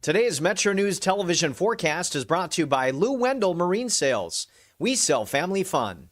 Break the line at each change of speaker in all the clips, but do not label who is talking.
Today's Metro News television forecast is brought to you by Lou Wendell Marine Sales. We sell family fun.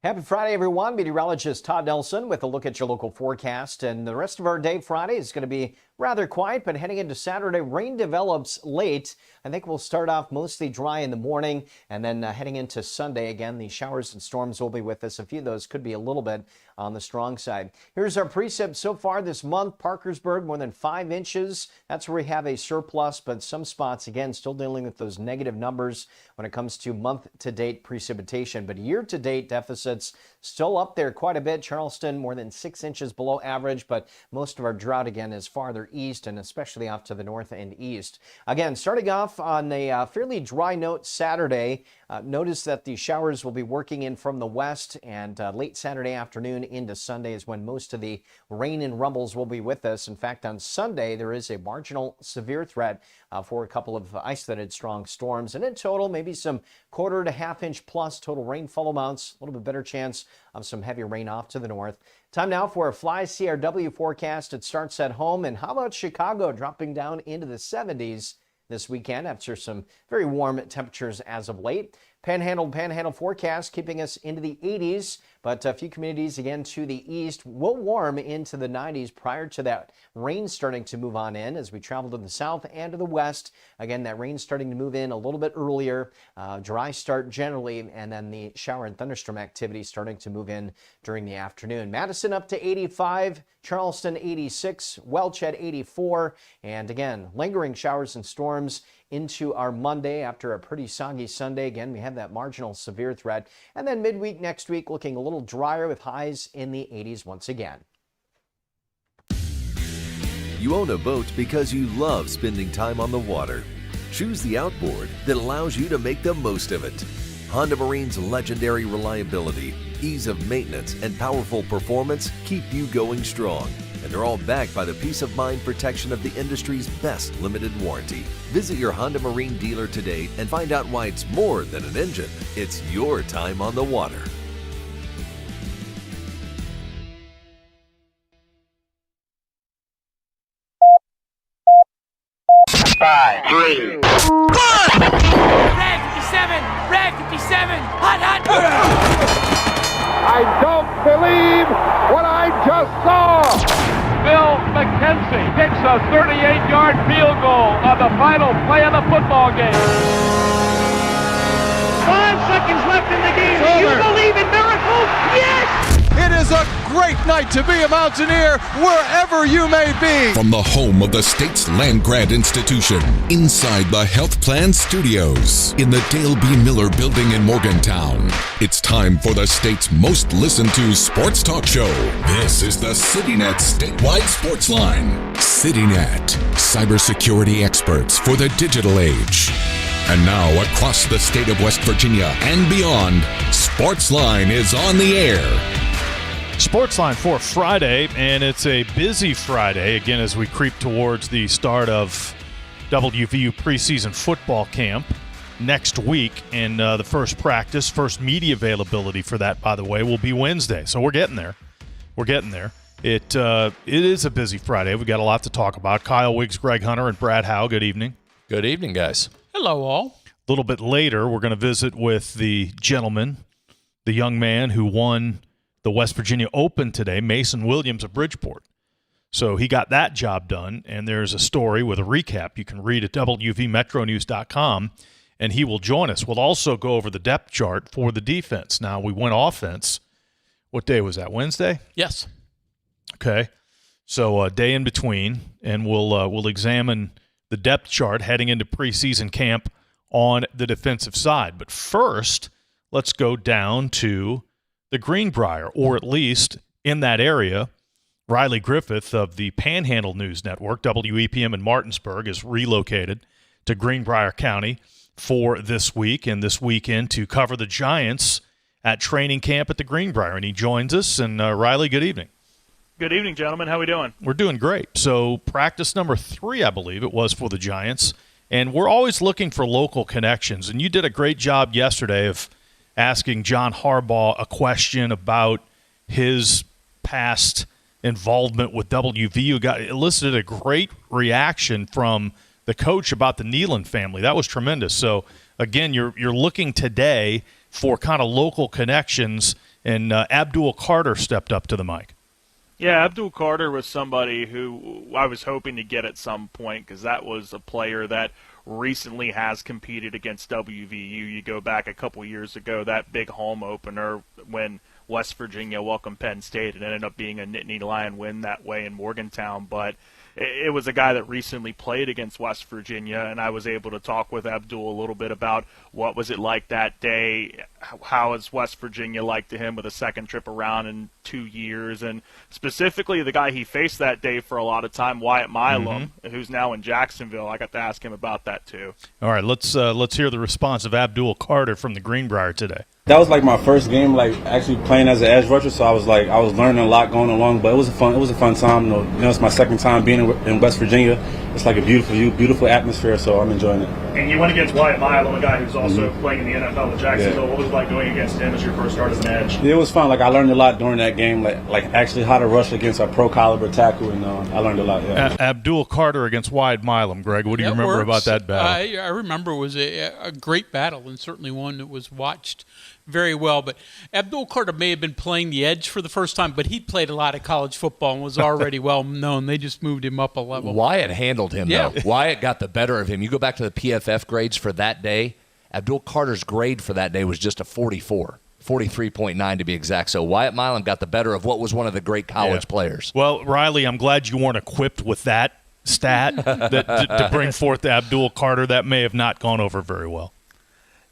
Happy Friday, everyone. Meteorologist Todd Nelson with a look at your local forecast. And the rest of our day Friday is going to be rather quiet, but heading into Saturday, rain develops late. I think we'll start off mostly dry in the morning, and then heading into Sunday, again, the showers and storms will be with us. A few of those could be a little bit on the strong side. Here's our precip so far this month. Parkersburg, more than 5 inches. That's where we have a surplus, but some spots, again, still dealing with those negative numbers when it comes to month-to-date precipitation. But year-to-date deficits still up there quite a bit. Charleston, more than 6 inches below average, but most of our drought, again, is farther east and especially off to the north and east. Again, starting off on a fairly dry note Saturday. Notice that the showers will be working in from the west, and late Saturday afternoon into Sunday is when most of the rain and rumbles will be with us. In fact, on Sunday, there is a marginal severe threat for a couple of isolated strong storms. And in total, maybe some 1/4 to 1/2 inch plus total rainfall amounts. A little bit better chance of some heavy rain off to the north. Time now for a Fly CRW forecast. It starts at home. And how about Chicago dropping down into the 70s this weekend after some very warm temperatures as of late? Panhandle forecast keeping us into the 80s, but a few communities again to the east will warm into the 90s prior to that rain starting to move on in as we travel to the south and to the west. Again, that rain starting to move in a little bit earlier, dry start generally, and then the shower and thunderstorm activity starting to move in during the afternoon. Madison up to 85, Charleston 86, Welch at 84, and again, lingering showers and storms into our Monday after a pretty soggy Sunday. Again, we have that marginal severe threat. And then midweek next week looking a little drier with highs in the 80s once again.
You own a boat because you love spending time on the water. Choose the outboard that allows you to make the most of it. Honda Marine's legendary reliability, ease of maintenance, and powerful performance keep you going strong. And they're all backed by the peace of mind protection of the industry's best limited warranty. Visit your Honda Marine dealer today and find out why it's more than an engine. It's your time on the water.
Five, 3,
Red 57! Red 57! Hot, hot!
I don't believe what I just saw.
Bill McKenzie kicks a 38-yard field goal on the final play of the football game.
5 seconds left in the game. Do you believe in miracles? Yes!
It is a great night to be a Mountaineer wherever you may be.
From the home of the state's land-grant institution, inside the Health Plan Studios, in the Dale B. Miller Building in Morgantown, it's time for the state's most listened-to sports talk show. This is the CityNet Statewide Sportsline. CityNet, cybersecurity experts for the digital age. And now, across the state of West Virginia and beyond, Sportsline is on the air.
Sportsline for Friday, and it's a busy Friday, again, as we creep towards the start of WVU preseason football camp next week. And the first practice, first media availability for that, by the way, will be Wednesday. So we're getting there. It is a busy Friday. We've got a lot to talk about. Kyle Wiggs, Greg Hunter, and Brad Howe, good evening.
Good evening, guys.
Hello, all.
A little bit later, we're going to visit with the gentleman, the young man who won the West Virginia Open today, Mason Williams of Bridgeport. So he got that job done, and there's a story with a recap you can read at WVMetroNews.com, and he will join us. We'll also go over the depth chart for the defense. Now, we went offense. What day was that, Wednesday?
Yes.
Okay. So a day in between, and we'll examine the depth chart heading into preseason camp on the defensive side. But first, let's go down to the Greenbrier, or at least in that area. Riley Griffith of the Panhandle News Network, WEPM in Martinsburg, is relocated to Greenbrier County for this week and this weekend to cover the Giants at training camp at the Greenbrier. And he joins us. And Riley, good evening.
Good evening, gentlemen. How are we doing?
We're doing great. So practice number 3, I believe it was, for the Giants. And we're always looking for local connections. And you did a great job yesterday of asking John Harbaugh a question about his past involvement with WVU. Elicited a great reaction from the coach about the Nealon family. That was tremendous. So, again, you're looking today for kind of local connections, and Abdul Carter stepped up to the mic.
Yeah, Abdul Carter was somebody who I was hoping to get at some point, because that was a player that recently has competed against WVU. You go back a couple years ago, that big home opener when West Virginia welcomed Penn State, it ended up being a Nittany Lion win that way in Morgantown, but it was a guy that recently played against West Virginia, and I was able to talk with Abdul a little bit about what was it like that day, how is West Virginia like to him with a second trip around in 2 years, and specifically the guy he faced that day for a lot of time, Wyatt Milam, who's now in Jacksonville. I got to ask him about that too.
All right, let's hear the response of Abdul Carter from the Greenbrier today.
That was like my first game, like actually playing as an edge rusher. So I was learning a lot going along, but it was a fun time. You know, it's my second time being in West Virginia. It's like a beautiful atmosphere. So I'm enjoying it.
And you went against Wyatt Milam, a guy who's also playing in the NFL with Jacksonville. Yeah. What was it like going against him as your first start as an edge?
It was fun. Like I learned a lot during that game, like actually how to rush against a pro caliber tackle, and I learned a lot. Yeah.
Abdul Carter against Wyatt Milam. Greg, what do you remember about that battle?
I remember it was a great battle, and certainly one that was watched very well. But Abdul Carter may have been playing the edge for the first time, but he'd played a lot of college football and was already well known. They just moved him up a level.
Wyatt handled him, though. Wyatt got the better of him. You go back to the PFF grades for that day, Abdul Carter's grade for that day was just a 44. 43.9 to be exact. So Wyatt Milam got the better of what was one of the great college players.
Well, Riley, I'm glad you weren't equipped with that stat to bring forth Abdul Carter. That may have not gone over very well.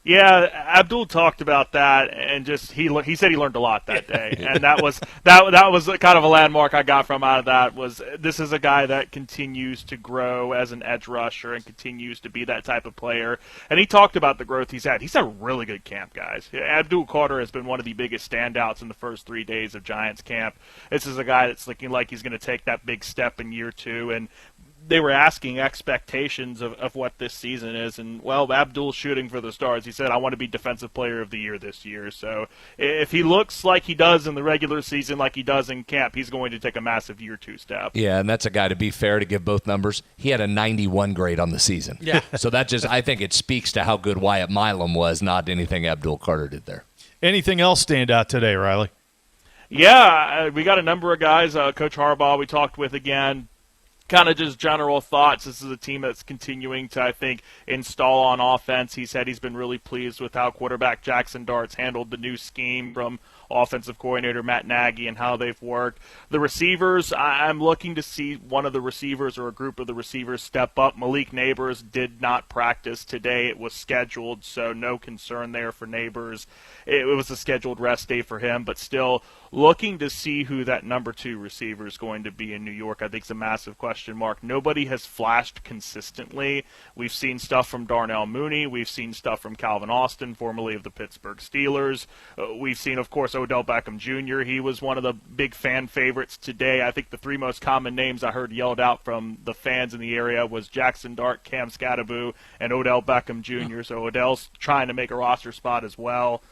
Yeah, Abdul talked about that, and just he said he learned a lot that day, and that was kind of a landmark I got from out of that. Was this is a guy that continues to grow as an edge rusher and continues to be that type of player, and he talked about the growth he's had. He's had a really good camp, guys. Abdul Carter has been one of the biggest standouts in the first 3 days of Giants camp. This is a guy that's looking like he's going to take that big step in year 2, and they were asking expectations of what this season is, and, well, Abdul's shooting for the stars. He said, I want to be Defensive Player of the Year this year. So if he looks like he does in the regular season, like he does in camp, he's going to take a massive year 2 step.
Yeah, and that's a guy, to be fair, to give both numbers, he had a 91 grade on the season.
Yeah.
So that just, I think it speaks to how good Wyatt Milam was, not anything Abdul Carter did there.
Anything else stand out today, Riley?
Yeah, we got a number of guys. Coach Harbaugh we talked with again. Kind of just general thoughts. This is a team that's continuing to, I think, install on offense. He said he's been really pleased with how quarterback Jackson Dart's handled the new scheme from offensive coordinator Matt Nagy and how they've worked. The receivers, I'm looking to see one of the receivers or a group of the receivers step up. Malik Neighbors did not practice today. It was scheduled, so no concern there for Neighbors. It was a scheduled rest day for him, but still looking to see who that number 2 receiver is going to be in New York. I think it's a massive question mark. Nobody has flashed consistently. We've seen stuff from Darnell Mooney. We've seen stuff from Calvin Austin, formerly of the Pittsburgh Steelers. We've seen, of course, Odell Beckham Jr. He was one of the big fan favorites today. I think the 3 most common names I heard yelled out from the fans in the area was Jackson Dart, Cam Scatteraboo, and Odell Beckham Jr. So Odell's trying to make a roster spot as well.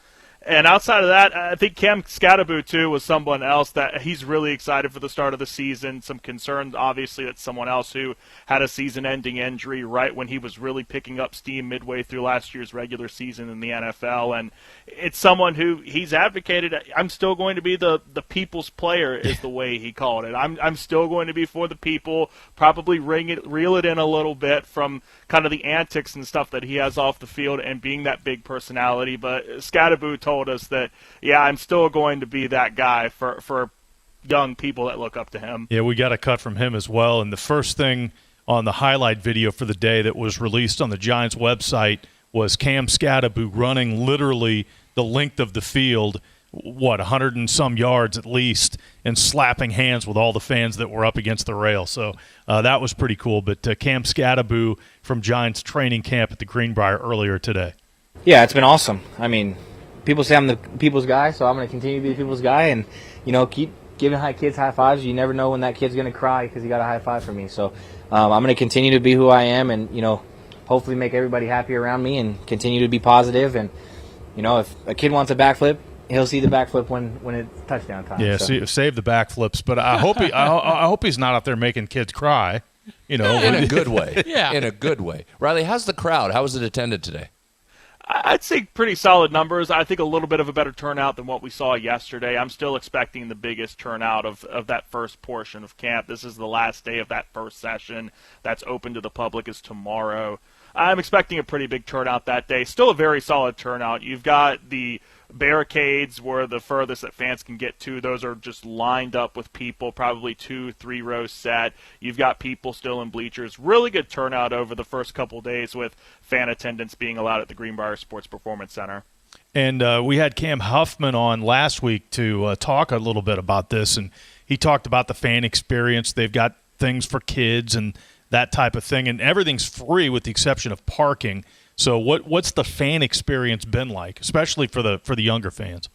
And outside of that, I think Cam Scatteraboo, too, was someone else that he's really excited for the start of the season. Some concerns, obviously, that someone else who had a season-ending injury right when he was really picking up steam midway through last year's regular season in the NFL. And it's someone who he's advocated, I'm still going to be the people's player is the way he called it. I'm still going to be for the people, probably reel it in a little bit from kind of the antics and stuff that he has off the field and being that big personality. But Scatteraboo told us that, yeah, I'm still going to be that guy for young people that look up to him.
Yeah, we got a cut from him as well. And the first thing on the highlight video for the day that was released on the Giants website was Cam Scatteraboo running literally the length of the field, 100 and some yards at least, and slapping hands with all the fans that were up against the rail. So that was pretty cool. But Cam Scatteraboo from Giants training camp at the Greenbrier earlier today.
Yeah, it's been awesome. I mean, people say I'm the people's guy, so I'm going to continue to be the people's guy and, keep giving kids high fives. You never know when that kid's going to cry because he got a high five from me. So I'm going to continue to be who I am and, hopefully make everybody happy around me and continue to be positive. And, if a kid wants a backflip, he'll see the backflip when it's touchdown time.
Yeah,
so.
save the backflips. But I hope I hope he's not out there making kids cry. In
a good way.
Yeah,
in a good way. Riley, how's the crowd? How was it attended today?
I'd say pretty solid numbers. I think a little bit of a better turnout than what we saw yesterday. I'm still expecting the biggest turnout of that first portion of camp. This is the last day of that first session that's open to the public is tomorrow. I'm expecting a pretty big turnout that day. Still a very solid turnout. You've got the barricades were the furthest that fans can get to. Those are just lined up with people, probably 2-3 rows set. You've got people still in bleachers. Really good turnout over the first couple days with fan attendance being allowed at the Greenbrier Sports Performance Center.
And we had Cam Huffman on last week to talk a little bit about this, and he talked about the fan experience. They've got things for kids and that type of thing, and everything's free with the exception of parking. So what's the fan experience been like, especially for the younger fans?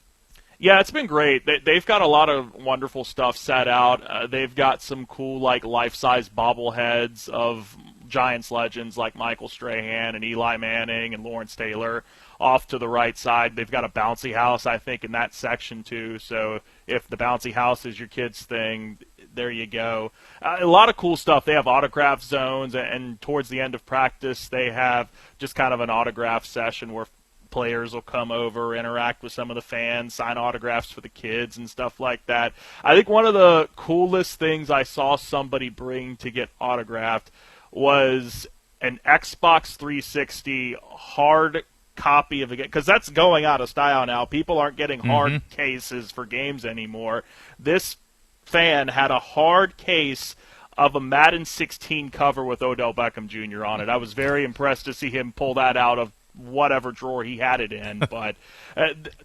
Yeah, it's been great. They've got a lot of wonderful stuff set out. They've got some cool life-size bobbleheads of Giants legends like Michael Strahan and Eli Manning and Lawrence Taylor. Off to the right side, they've got a bouncy house, I think, in that section too. So if the bouncy house is your kid's thing, there you go. A lot of cool stuff. They have autograph zones, and towards the end of practice, they have just kind of an autograph session where players will come over, interact with some of the fans, sign autographs for the kids and stuff like that. I think one of the coolest things I saw somebody bring to get autographed was an Xbox 360 hard copy of a game, because that's going out of style now. People aren't getting hard cases for games anymore. This fan had a hard case of a Madden 16 cover with Odell Beckham Jr. on it. I was very impressed to see him pull that out of whatever drawer he had it in. But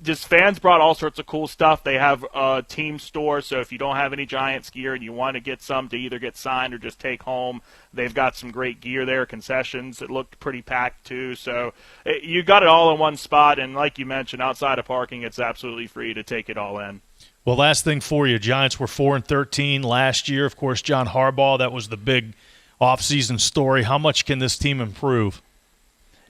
just fans brought all sorts of cool stuff. They have a team store, so if you don't have any Giants gear and you want to get some to either get signed or just take home, they've got some great gear there, concessions. It looked pretty packed too. So you got it all in one spot, and like you mentioned, outside of parking, it's absolutely free to take it all in.
Well, last thing for you, Giants were 4-13 last year. Of course, John Harbaugh, that was the big offseason story. How much can this team improve?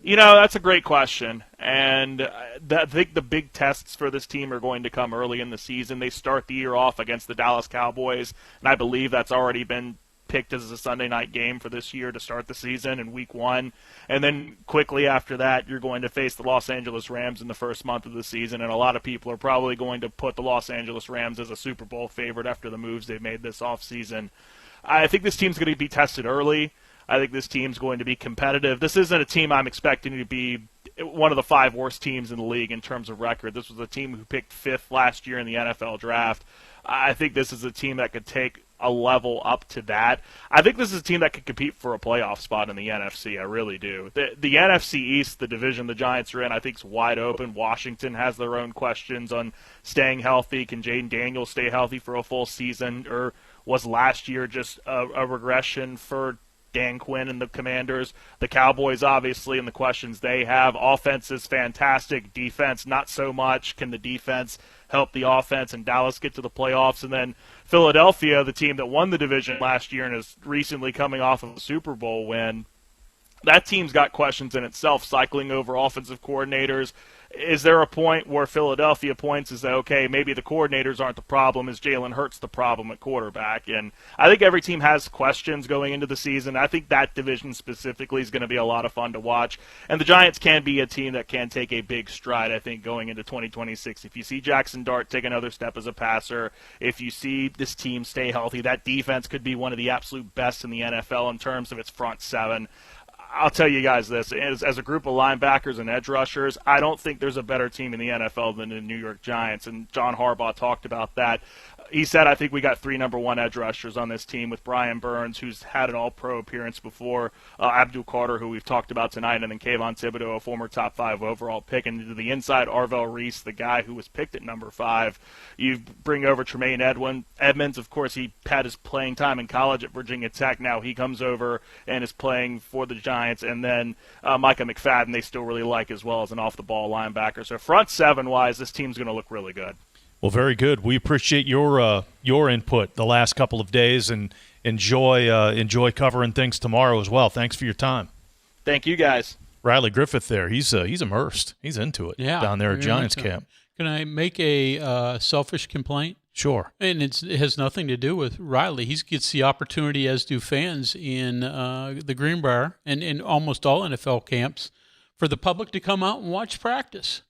You know, that's a great question, and I think the big tests for this team are going to come early in the season. They start the year off against the Dallas Cowboys, and I believe that's already been picked as a Sunday night game for this year to start the season in week 1. And then quickly after that, you're going to face the Los Angeles Rams in the first month of the season, and a lot of people are probably going to put the Los Angeles Rams as a Super Bowl favorite after the moves they've made this offseason. I think this team's going to be tested early. I think this team's going to be competitive. This isn't a team I'm expecting to be one of the 5 worst teams in the league in terms of record. This was a team who picked 5th last year in the NFL draft. I think this is a team that could take a level up to that. I think this is a team that could compete for a playoff spot in the NFC. I really do. The NFC East, the division the Giants are in, I think is wide open. Washington has their own questions on staying healthy. Can Jaden Daniels stay healthy for a full season, or was last year just a regression for Dan Quinn and the Commanders? The Cowboys, obviously, and the questions they have. Offense is fantastic. Defense, not so much. Can the defense help the offense and Dallas get to the playoffs? And then Philadelphia, the team that won the division last year and is recently coming off of a Super Bowl win, that team's got questions in itself, cycling over offensive coordinators. Is there a point where Philadelphia points and say, okay, maybe the coordinators aren't the problem, is Jalen Hurts the problem at quarterback? And I think every team has questions going into the season. I think that division specifically is going to be a lot of fun to watch. And the Giants can be a team that can take a big stride, I think, going into 2026. If you see Jackson Dart take another step as a passer, if you see this team stay healthy, that defense could be one of the absolute best in the NFL in terms of its front 7. I'll tell you guys this, as a group of linebackers and edge rushers, I don't think there's a better team in the NFL than the New York Giants, and John Harbaugh talked about that. He said, I think we got 3 number 1 edge rushers on this team with Brian Burns, who's had an all-pro appearance before, Abdul Carter, who we've talked about tonight, and then Kayvon Thibodeau, a former top 5 overall pick, and to the inside, Arvell Reese, the guy who was picked at number 5. You bring over Tremaine Edmonds. Of course, he had his playing time in college at Virginia Tech. Now he comes over and is playing for the Giants. And then Micah McFadden, they still really like as well as an off-the-ball linebacker. So front 7-wise, this team's going to look really good.
Well, very good. We appreciate your input the last couple of days, and enjoy covering things tomorrow as well. Thanks for your time.
Thank you, guys.
Riley Griffith there. He's immersed. He's into it down there at Giants camp.
Can I make a selfish complaint?
Sure.
And it has nothing to do with Riley. He gets the opportunity, as do fans in the Greenbrier and in almost all NFL camps, for the public to come out and watch practice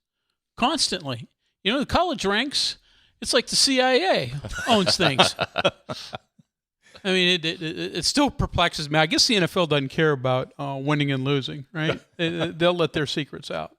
constantly. You know, the college ranks, it's like the CIA owns things. I mean, it still perplexes me. I guess the NFL doesn't care about winning and losing, right? They'll let their secrets out.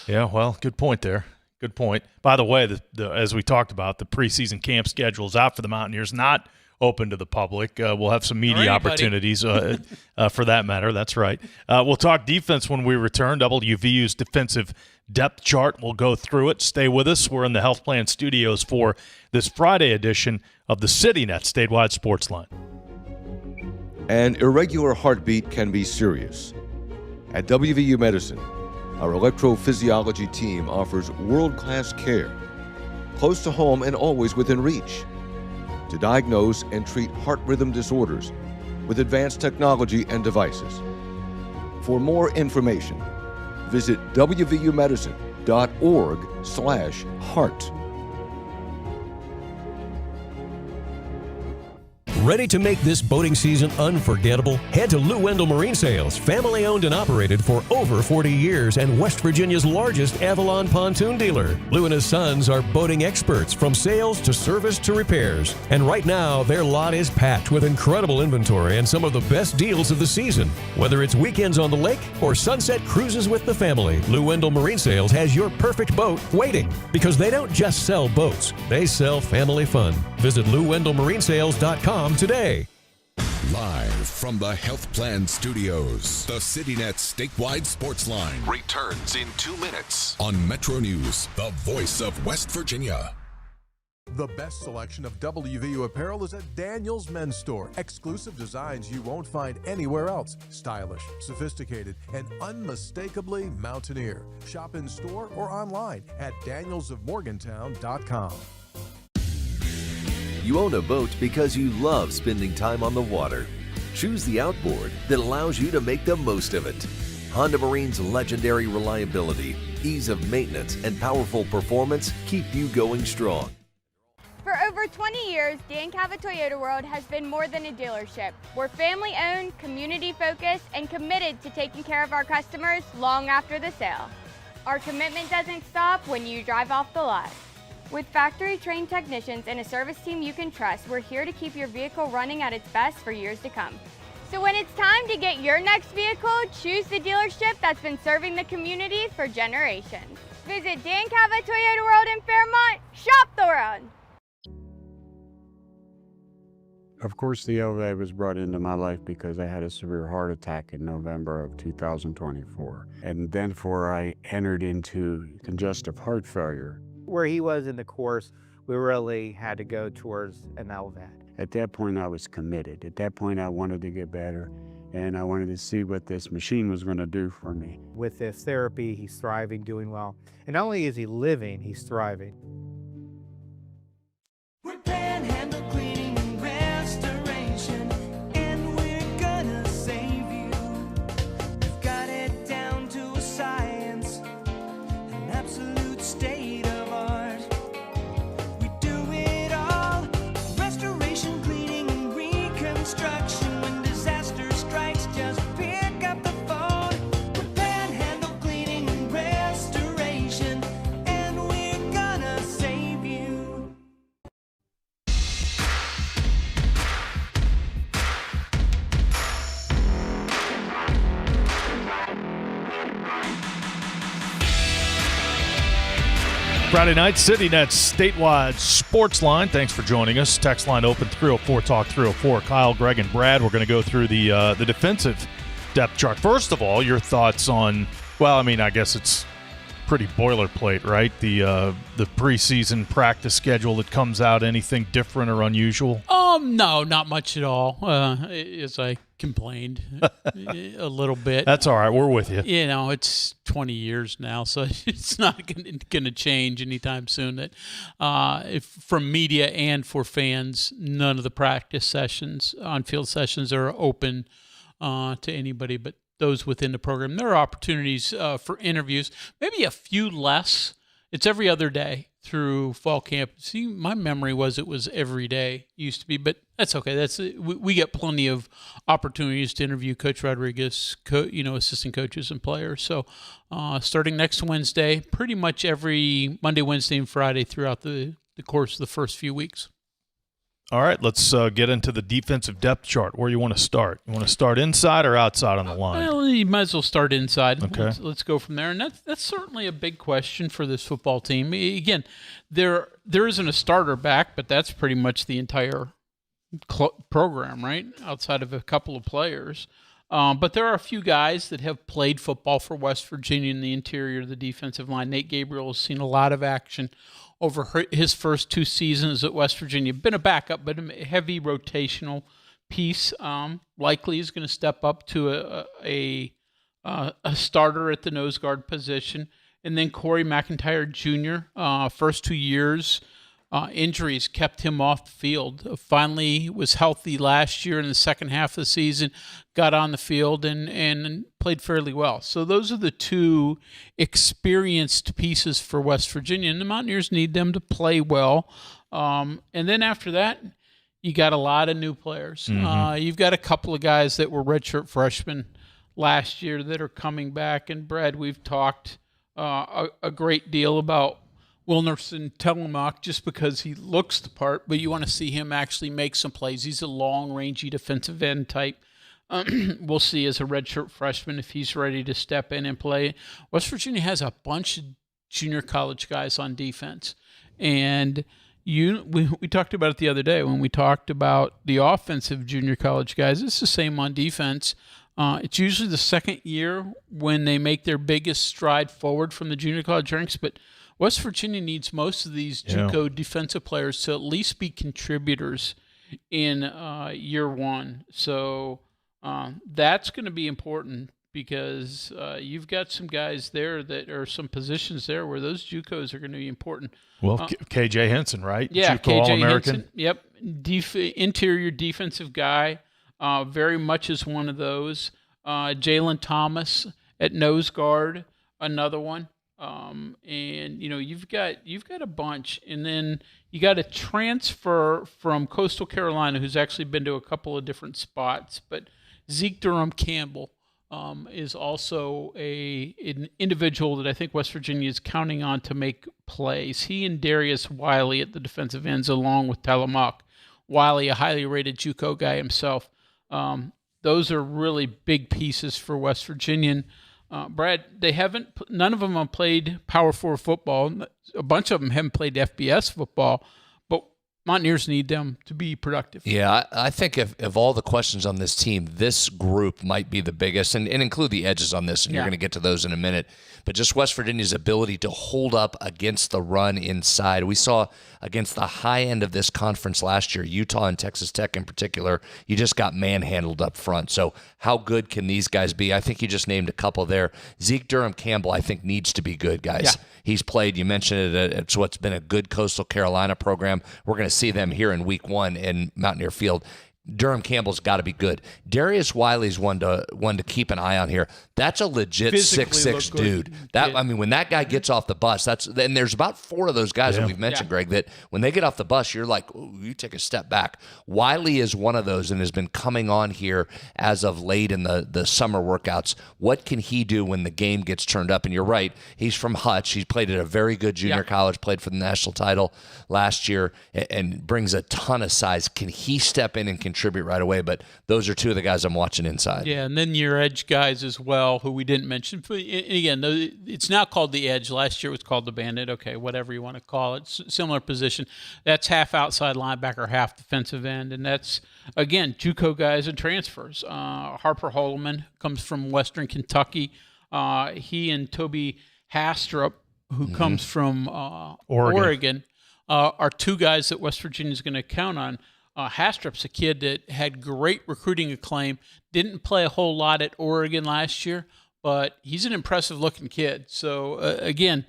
Yeah, well, good point there. Good point. By the way, as we talked about, the preseason camp schedule is out for the Mountaineers, not open to the public. We'll have some media opportunities for that matter. That's right. We'll talk defense when we return. WVU's defensive depth chart. We'll go through it. Stay with us. We're in the Health Plan Studios for this Friday edition of the CityNet Statewide Sportsline.
An irregular heartbeat can be serious. At WVU Medicine, our electrophysiology team offers world-class care, close to home and always within reach, to diagnose and treat heart rhythm disorders with advanced technology and devices. For more information, visit wvumedicine.org/heart.
Ready to make this boating season unforgettable? Head to Lou Wendell Marine Sales, family owned and operated for over 40 years and West Virginia's largest Avalon pontoon dealer. Lou and his sons are boating experts from sales to service to repairs. And right now, their lot is packed with incredible inventory and some of the best deals of the season. Whether it's weekends on the lake or sunset cruises with the family, Lou Wendell Marine Sales has your perfect boat waiting. Because they don't just sell boats, they sell family fun. Visit LouWendellMarineSales.com today.
Live from the Health Plan Studios, the CityNet Statewide Sportsline returns in 2 minutes on MetroNews, the voice of West Virginia.
The best selection of WVU apparel is at Daniel's Men's Store. Exclusive designs you won't find anywhere else. Stylish, sophisticated, and unmistakably Mountaineer. Shop in store or online at danielsofmorgantown.com.
You own a boat because you love spending time on the water. Choose the outboard that allows you to make the most of it. Honda Marine's legendary reliability, ease of maintenance, and powerful performance keep you going strong.
For over 20 years, Dan Cava Toyota World has been more than a dealership. We're family-owned, community-focused, and committed to taking care of our customers long after the sale. Our commitment doesn't stop when you drive off the lot. With factory-trained technicians and a service team you can trust, we're here to keep your vehicle running at its best for years to come. So when it's time to get your next vehicle, choose the dealership that's been serving the community for generations. Visit Dan Cava Toyota World in Fairmont. Shop the world!
Of course, the LVA was brought into my life because I had a severe heart attack in November of 2024. And then I entered into congestive heart failure.
Where he was in the course, we really had to go towards an LVAD.
At that point, I was committed. At that point, I wanted to get better, and I wanted to see what this machine was going to do for me.
With this therapy, he's thriving, doing well. And not only is he living, he's thriving.
We're Panhandle Cleaning and Restoration, and we're gonna save you. We've got it down to a science, an absolute state of art. We do it all, restoration, cleaning, and reconstruction. When disaster strikes, just pick up the phone. We're Panhandle Cleaning and Restoration, and we're gonna save you.
Friday night, CityNet Statewide Sportsline. Thanks for joining us. Text line open 304 Talk 304. Kyle, Greg, and Brad. We're going to go through the defensive depth chart. First of all, your thoughts on, well, I mean, I guess it's pretty boilerplate, right? The preseason practice schedule that comes out. Anything different or unusual?
No, not much at all. As I complained a little bit.
That's all right. We're with you.
You know, it's 20 years now, so it's not going to change anytime soon. That if from media and for fans, none of the practice sessions, on-field sessions, are open to anybody but those within the program. There are opportunities for interviews, maybe a few less it's every other day through fall camp. See, my memory was it was every day used to be, but that's okay. We get plenty of opportunities to interview Coach Rodriguez, assistant coaches and players. So starting next Wednesday, pretty much every Monday, Wednesday, and Friday throughout the course of the first few weeks.
All right, let's get into the defensive depth chart. Where you want to start? You want to start inside or outside on the line?
Well, you might as well start inside.
Okay.
Let's go from there. And that's certainly a big question for this football team. Again, there isn't a starter back, but that's pretty much the entire program, right? Outside of a couple of players. But there are a few guys that have played football for West Virginia in the interior of the defensive line. Nate Gabriel has seen a lot of action over his first 2 seasons at West Virginia. Been a backup, but a heavy rotational piece. Likely is going to step up to a starter at the nose guard position. And then Corey McIntyre Jr., first 2 years, injuries kept him off the field. Finally was healthy last year in the second half of the season, got on the field and played fairly well. So those are the 2 experienced pieces for West Virginia, and the Mountaineers need them to play well. And then after that, you got a lot of new players.
Mm-hmm.
You've got a couple of guys that were redshirt freshmen last year that are coming back. And Brad, we've talked a great deal about Wilnerson Telemark just because he looks the part, but you want to see him actually make some plays. He's a long-rangey defensive end type. We'll see as a redshirt freshman if he's ready to step in and play. West Virginia has a bunch of junior college guys on defense. And we talked about it the other day when we talked about the offensive junior college guys. It's the same on defense. It's usually the second year when they make their biggest stride forward from the junior college ranks, but West Virginia needs most of these JUCO defensive players to at least be contributors in year one. So that's going to be important because you've got some guys there that are some positions there where those JUCOs are going to be important.
Well, KJ Henson, right?
Yeah,
JUCO
KJ
All-American.
Henson. Yep, interior defensive guy, very much is one of those. Jalen Thomas at nose guard, another one. And you've got a bunch, and then you got a transfer from Coastal Carolina who's actually been to a couple of different spots, but Zeke Durham Campbell is also an individual that I think West Virginia is counting on to make plays. He and Darius Wiley at the defensive ends, along with Telemark. Wiley, a highly rated JUCO guy himself. Those are really big pieces for West Virginia. Brad, none of them have played Power 4 football. A bunch of them haven't played FBS football, but Mountaineers need them to be productive.
Yeah, I think of all the questions on this team, this group might be the biggest, and include the edges on this, and you're going to get to those in a minute. But just West Virginia's ability to hold up against the run inside. We saw against the high end of this conference last year, Utah and Texas Tech in particular, you just got manhandled up front. So how good can these guys be? I think you just named a couple there. Zeke Durham Campbell, I think, needs to be good, guys.
Yeah.
He's played, you mentioned it, it's what's been a good Coastal Carolina program. We're going to see them here in week 1 in Mountaineer Field. Durham Campbell's got to be good. Darius Wiley's one to keep an eye on here. That's a legit 6'6" dude. When that guy gets off the bus, and there's about 4 of those guys that we've mentioned, Greg, that when they get off the bus, you're like, ooh, you take a step back. Wiley is one of those and has been coming on here as of late in the summer workouts. What can he do when the game gets turned up? And you're right, he's from Hutch. He played at a very good junior college, played for the national title last year, and brings a ton of size. Can he step in and contribute right away? But those are 2 of the guys I'm watching inside.
Yeah, and then your edge guys as well, who we didn't mention. But again, it's now called the edge. Last year it was called the bandit. Okay, whatever you want to call it. Similar position. That's half outside linebacker, half defensive end. And that's, again, JUCO guys and transfers. Harper Holloman comes from Western Kentucky. He and Toby Hastrup, who comes from Oregon, are 2 guys that West Virginia is going to count on. Hastrup's a kid that had great recruiting acclaim, didn't play a whole lot at Oregon last year, but he's an impressive-looking kid. So, again,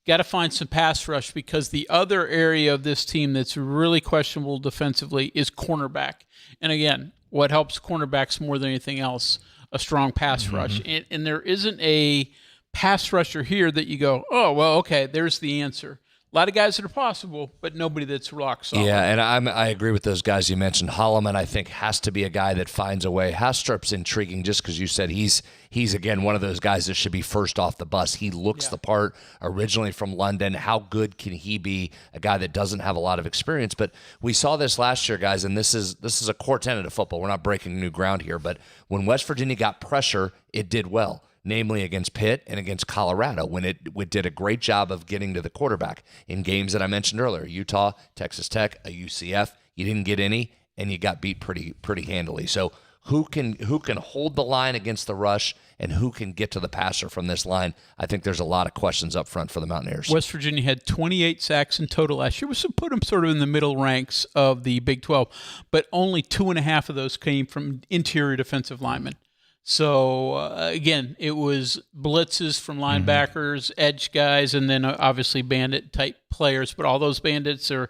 got to find some pass rush because the other area of this team that's really questionable defensively is cornerback. And, again, what helps cornerbacks more than anything else, a strong pass rush. And there isn't a pass rusher here that you go, oh, well, okay, there's the answer. A lot of guys that are possible, but nobody that's rock solid.
Yeah, and I agree with those guys you mentioned. Holloman, I think, has to be a guy that finds a way. Hastrup's intriguing just because you said he's again, one of those guys that should be first off the bus. He looks the part, originally from London. How good can he be, a guy that doesn't have a lot of experience? But we saw this last year, guys, and this is a core tenet of football. We're not breaking new ground here, but when West Virginia got pressure, it did well. Namely against Pitt and against Colorado, when it did a great job of getting to the quarterback. In games that I mentioned earlier, Utah, Texas Tech, a UCF, you didn't get any, and you got beat pretty handily. So who can hold the line against the rush, and who can get to the passer from this line? I think there's a lot of questions up front for the Mountaineers.
West Virginia had 28 sacks in total last year, which would put them sort of in the middle ranks of the Big 12, but only 2.5 of those came from interior defensive linemen. So, again, it was blitzes from linebackers, edge guys, and then obviously bandit-type players. But all those bandits or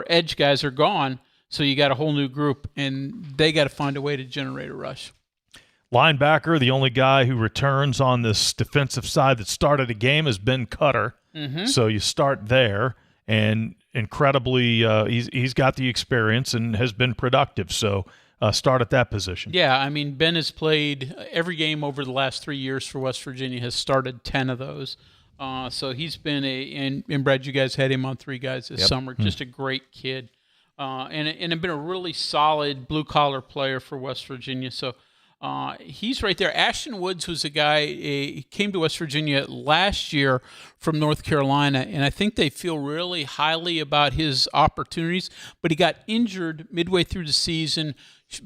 edge guys are gone, so you got a whole new group, and they got to find a way to generate a rush.
Linebacker, the only guy who returns on this defensive side that started a game is Ben Cutter. So you start there, and incredibly, he's got the experience and has been productive. So start at that position.
Yeah, I mean, Ben has played every game over the last 3 years for West Virginia, has started 10 of those. So he's been and Brad, you guys had him on 3 guys this summer, just a great kid. And been a really solid blue-collar player for West Virginia. So he's right there. Ashton Woods was a guy, he came to West Virginia last year from North Carolina, and I think they feel really highly about his opportunities, but he got injured midway through the season,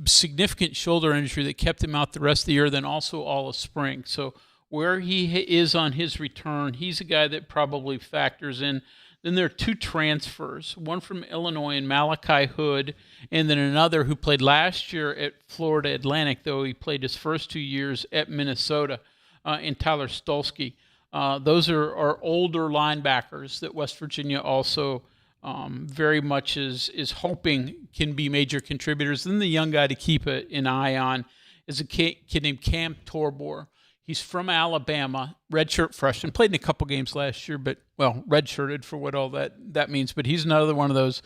significant shoulder injury that kept him out the rest of the year, then also all of spring. So where he is on his return, he's a guy that probably factors in. Then there are 2 transfers, one from Illinois and Malachi Hood, and then another who played last year at Florida Atlantic, though he played his first 2 years at Minnesota, in Tyler Stolsky. Those are older linebackers that West Virginia also very much is hoping can be major contributors. Then the young guy to keep an eye on is a kid named Cam Torbor. He's from Alabama, redshirt freshman, played in a couple games last year, but, well, redshirted for what all that means. But he's another one of those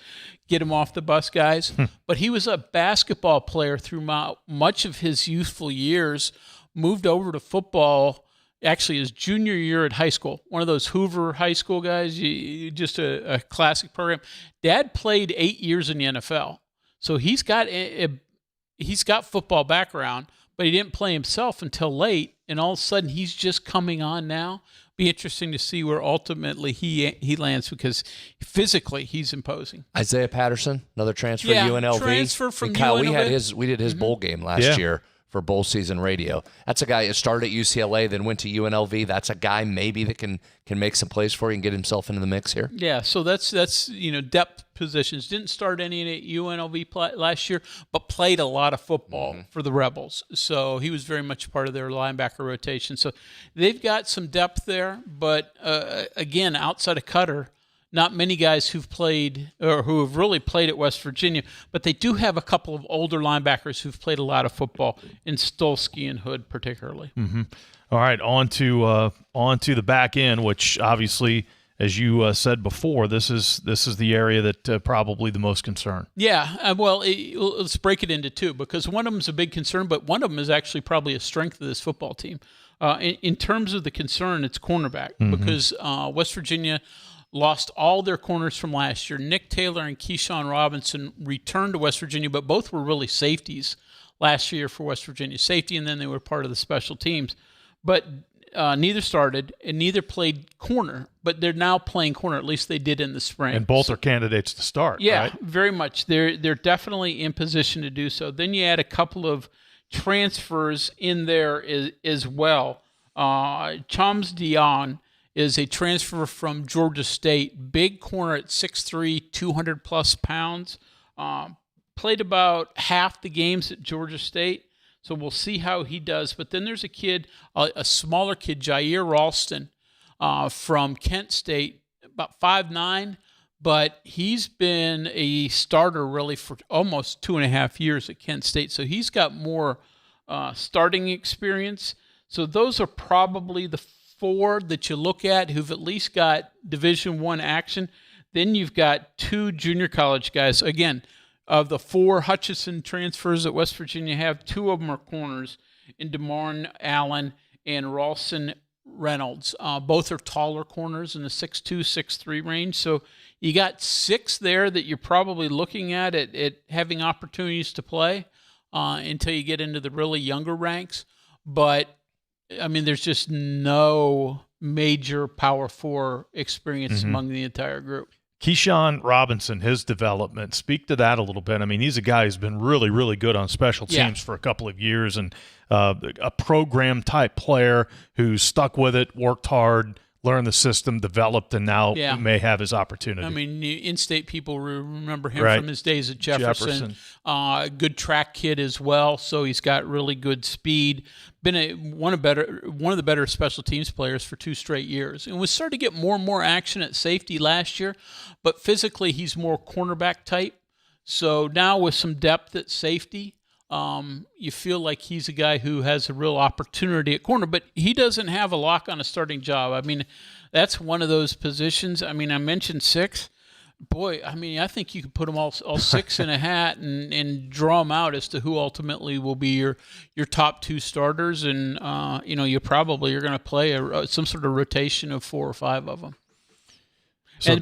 get him off the bus guys. But he was a basketball player through much of his youthful years, moved over to football actually his junior year at high school. One of those Hoover high school guys, just a classic program. Dad played 8 years in the NFL. So he's got football background, but he didn't play himself until late, and all of a sudden he's just coming on now. Be interesting to see where ultimately he lands because physically he's imposing.
Isaiah Patterson, another transfer to UNLV.
Transfer from
and Kyle,
UNLV.
we did his bowl game last year for bowl season radio. That's a guy that started at UCLA, then went to UNLV. That's a guy maybe that can make some plays for you and get himself into the mix here.
Yeah, so that's depth positions. Didn't start any at UNLV last year, but played a lot of football for the Rebels. So he was very much part of their linebacker rotation. So they've got some depth there, but again, outside of Cutter, not many guys who've played or who have really played at West Virginia, but they do have a couple of older linebackers who've played a lot of football, in Stolsky and Hood particularly.
All right, on to the back end, which obviously, as you said before, this is the area that probably the most concern.
Yeah, let's break it into two because one of them is a big concern, but one of them is actually probably a strength of this football team. In terms of the concern, it's cornerback because West Virginia lost all their corners from last year. Nick Taylor and Keyshawn Robinson returned to West Virginia, but both were really safeties last year for West Virginia. Safety, and then they were part of the special teams. But neither started, and neither played corner, but they're now playing corner. At least they did in the spring.
And both are candidates to start,
yeah,
right?
Very much. They're definitely in position to do so. Then you add a couple of transfers in there as well. Chams Dion is a transfer from Georgia State, big corner at 6'3", 200-plus pounds. Played about half the games at Georgia State, so we'll see how he does. But then there's a kid, a smaller kid, Jair Ralston from Kent State, about 5'9", but he's been a starter really for almost 2.5 years at Kent State, so he's got more starting experience. So those are probably the 4 that you look at who've at least got Division I action. Then you've got 2 junior college guys. Again, of the 4 Hutchinson transfers that West Virginia have, 2 of them are corners in DeMarne Allen and Ralston Reynolds. Both are taller corners in the 6'2", 6'3" range. So you got 6 there that you're probably looking at having opportunities to play until you get into the really younger ranks. But, I mean, there's just no major Power 4 experience among the entire group.
Keyshawn Robinson, his development, speak to that a little bit. I mean, he's a guy who's been really, really good on special teams for a couple of years, and a program-type player who's stuck with it, worked hard, learned the system, developed, and now may have his opportunity.
I mean, in-state people remember him from his days at Jefferson. Good track kid as well, so he's got really good speed. Been one of the better special teams players for 2 straight years, and was starting to get more and more action at safety last year. But physically, he's more cornerback type. So now with some depth at safety, you feel like he's a guy who has a real opportunity at corner, but he doesn't have a lock on a starting job. I mean, that's one of those positions. I mean, I mentioned 6. Boy, I mean, I think you could put them all 6 in a hat and draw them out as to who ultimately will be your top 2 starters. And, you probably are going to play some sort of rotation of 4 or 5 of them.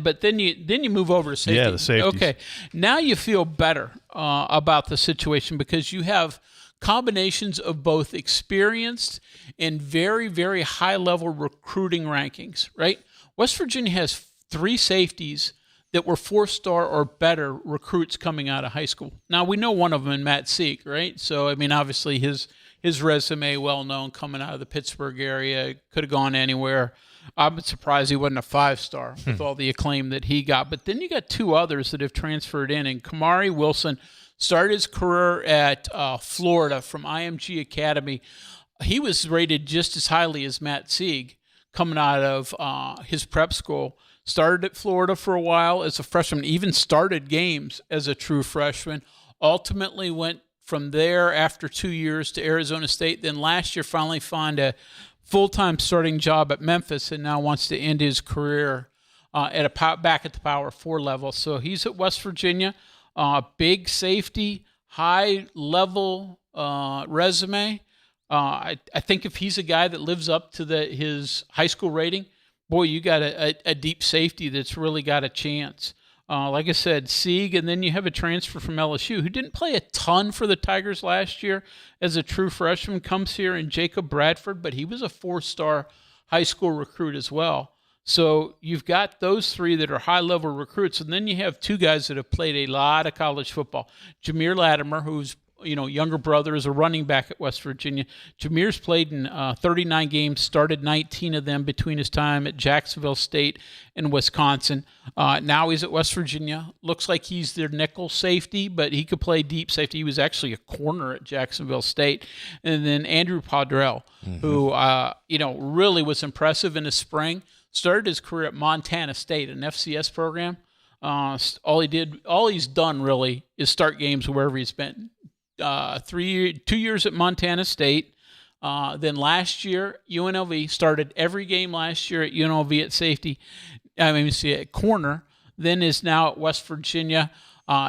But then you move over to safety.
Yeah, the safeties.
Okay, now you feel better about the situation because you have combinations of both experienced and very, very high-level recruiting rankings, right? West Virginia has 3 safeties that were 4-star or better recruits coming out of high school. Now, we know one of them in Matt Sieg, right? So, I mean, obviously his resume, well-known, coming out of the Pittsburgh area, could have gone anywhere. I'm surprised he wasn't a 5-star with all the acclaim that he got. But then you got 2 others that have transferred in. And Kamari Wilson started his career at Florida from IMG Academy. He was rated just as highly as Matt Sieg coming out of his prep school. Started at Florida for a while as a freshman, even started games as a true freshman. Ultimately went from there after 2 years to Arizona State. Then last year finally found a full-time starting job at Memphis and now wants to end his career back at the Power 4 level. So he's at West Virginia, big safety, high-level resume. I think if he's a guy that lives up to his high school rating, boy, you got a deep safety that's really got a chance. Like I said, Sieg, and then you have a transfer from LSU who didn't play a ton for the Tigers last year as a true freshman, comes here, and Jacob Bradford, but he was a 4-star high school recruit as well. So you've got those 3 that are high-level recruits, and then you have 2 guys that have played a lot of college football. Jameer Latimer, who's younger brother, is a running back at West Virginia. Jameer's played in 39 games, started 19 of them between his time at Jacksonville State and Wisconsin. Now he's at West Virginia. Looks like he's their nickel safety, but he could play deep safety. He was actually a corner at Jacksonville State. And then Andrew Podrell, who really was impressive in the spring. Started his career at Montana State, an FCS program. All he's done really is start games wherever he's been. 2 years at Montana State. Then last year, UNLV started every game last year at UNLV at safety. At corner. Then is now at West Virginia.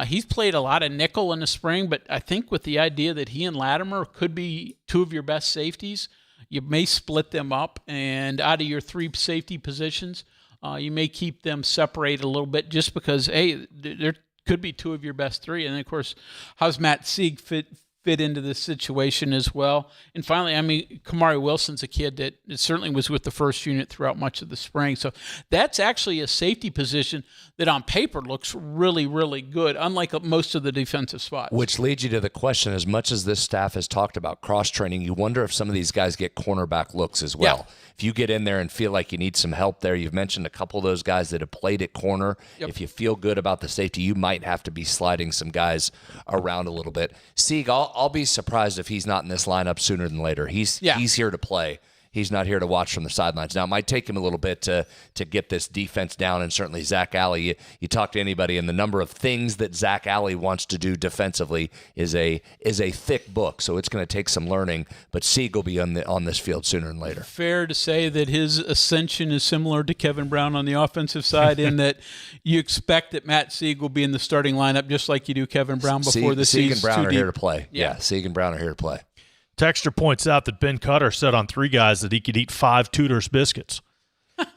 He's played a lot of nickel in the spring, but I think with the idea that he and Latimer could be 2 of your best safeties, you may split them up, and out of your 3 safety positions, you may keep them separated a little bit just because, hey, they're could be 2 of your best 3. And, of course, how's Matt Sieg fit into this situation as well? And finally, Kamari Wilson's a kid that certainly was with the first unit throughout much of the spring. So that's actually a safety position that on paper looks really, really good, unlike most of the defensive spots.
Which leads you to the question, as much as this staff has talked about cross-training, you wonder if some of these guys get cornerback looks as well. Yeah. If you get in there and feel like you need some help there, you've mentioned a couple of those guys that have played at corner. Yep. If you feel good about the safety, you might have to be sliding some guys around a little bit. Sieg, I'll be surprised if he's not in this lineup sooner than later. He's here to play. he's not here to watch from the sidelines. Now, it might take him a little bit to get this defense down, and certainly Zach Alley, you talk to anybody, and the number of things that Zach Alley wants to do defensively is a thick book, so it's going to take some learning, but Sieg will be on this field sooner than later.
Fair to say that his ascension is similar to Kevin Brown on the offensive side in that you expect that Matt Sieg will be in the starting lineup just like you do Kevin Brown before the season.
Sieg and Brown are here to play. Yeah, Sieg and Brown are here to play.
Texter points out that Ben Cutter said on 3 Guys that he could eat 5 Tudor's biscuits.